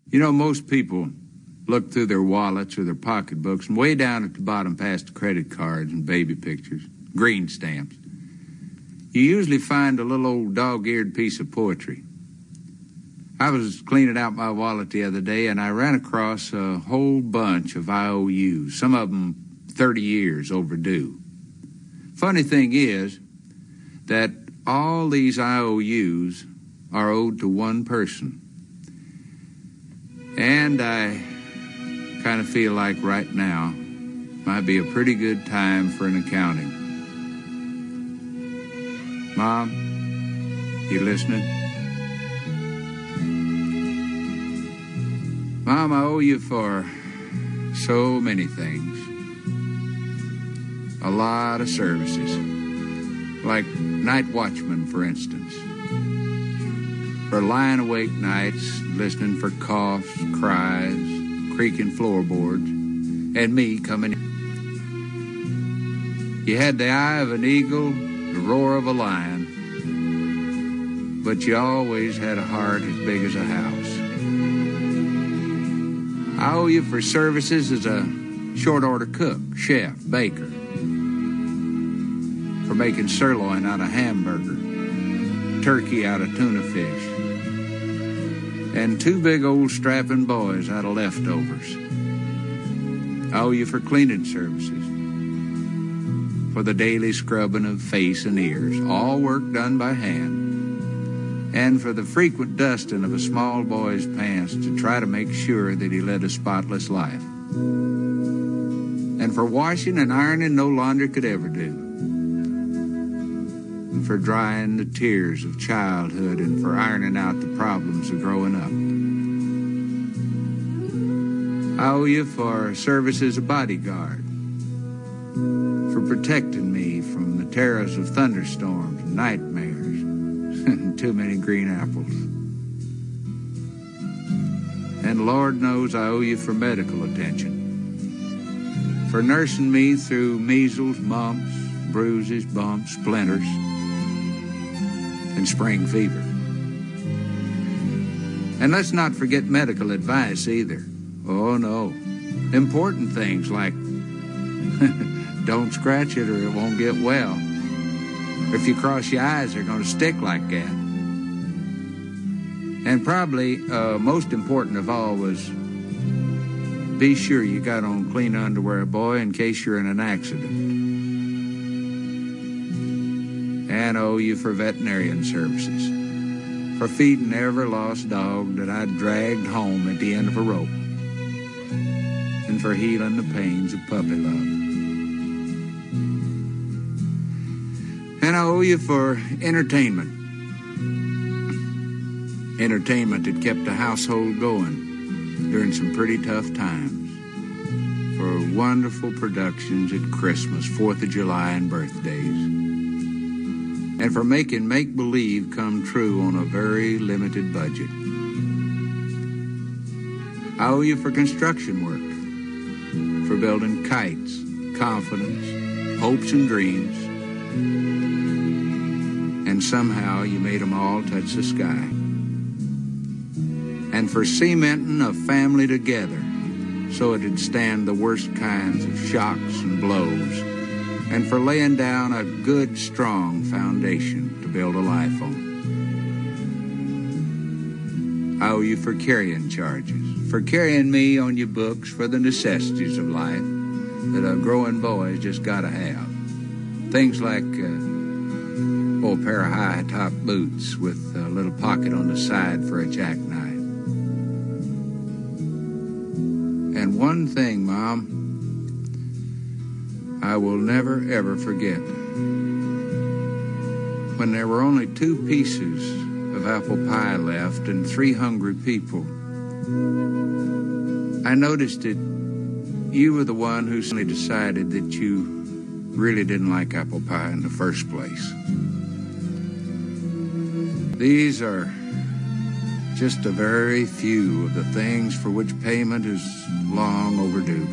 You know, most people look through their wallets or their pocketbooks, and way down at the bottom past the credit cards and baby pictures, green stamps, you usually find a little old dog-eared piece of poetry. I was cleaning out my wallet the other day, and I ran across a whole bunch of IOUs, some of them 30 years overdue. Funny thing is that all these IOUs are owed to one person. And I kind of feel like right now might be a pretty good time for an accounting. Mom, you listening? Mom, I owe you for so many things. A lot of services. Like night watchman, for instance. For lying awake nights, listening for coughs, cries, creaking floorboards, and me coming in. You had the eye of an eagle, the roar of a lion, but you always had a heart as big as a house. I owe you for services as a short-order cook, chef, baker, for making sirloin out of hamburger, turkey out of tuna fish, and 2 big old strapping boys out of leftovers. I owe you for cleaning services, for the daily scrubbing of face and ears, all work done by hand, and for the frequent dusting of a small boy's pants to try to make sure that he led a spotless life, and for washing and ironing no laundry could ever do, and for drying the tears of childhood, and for ironing out the problems of growing up. I owe you for service as a bodyguard, for protecting me from the terrors of thunderstorms and nightmares and too many green apples. And Lord knows I owe you for medical attention, for nursing me through measles, mumps, bruises, bumps, splinters, and spring fever. And let's not forget medical advice either. Oh no, important things like don't scratch it or it won't get well. If you cross your eyes, they're going to stick like that. And probably most important of all was be sure you got on clean underwear, boy, in case you're in an accident. And owe you for veterinarian services, for feeding every lost dog that I dragged home at the end of a rope, and for healing the pains of puppy love. And I owe you for entertainment. Entertainment that kept the household going during some pretty tough times. For wonderful productions at Christmas, 4th of July, and birthdays. And for making make-believe come true on a very limited budget. I owe you for construction work, for building kites, confidence, hopes and dreams, and somehow you made them all touch the sky. And for cementing a family together so it'd stand the worst kinds of shocks and blows, and for laying down a good, strong foundation to build a life on. I owe you for carrying charges, for carrying me on your books for the necessities of life that a growing boy's just gotta have. Things like a pair of high-top boots with a little pocket on the side for a jackknife. And one thing, Mom, I will never, ever forget. When there were only 2 pieces of apple pie left and 3 hungry people, I noticed that you were the one who suddenly decided that you really didn't like apple pie in the first place. These are just a very few of the things for which payment is long overdue.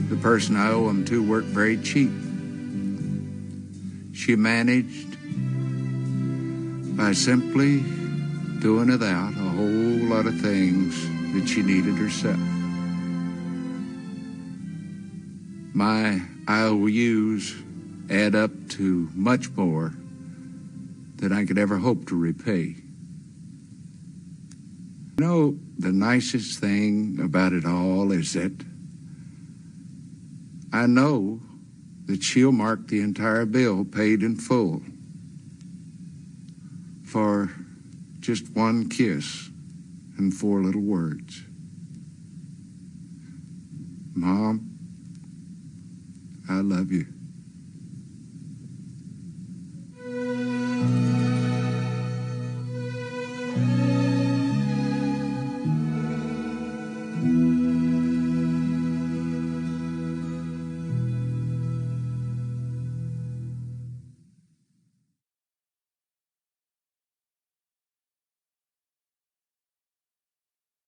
The person I owe them to worked very cheap. She managed by simply doing without all. whole lot of things that she needed herself. My IOUs add up to much more than I could ever hope to repay. You know, the nicest thing about it all is that I know that she'll mark the entire bill paid in full for just one kiss and 4 little words. Mom, I love you.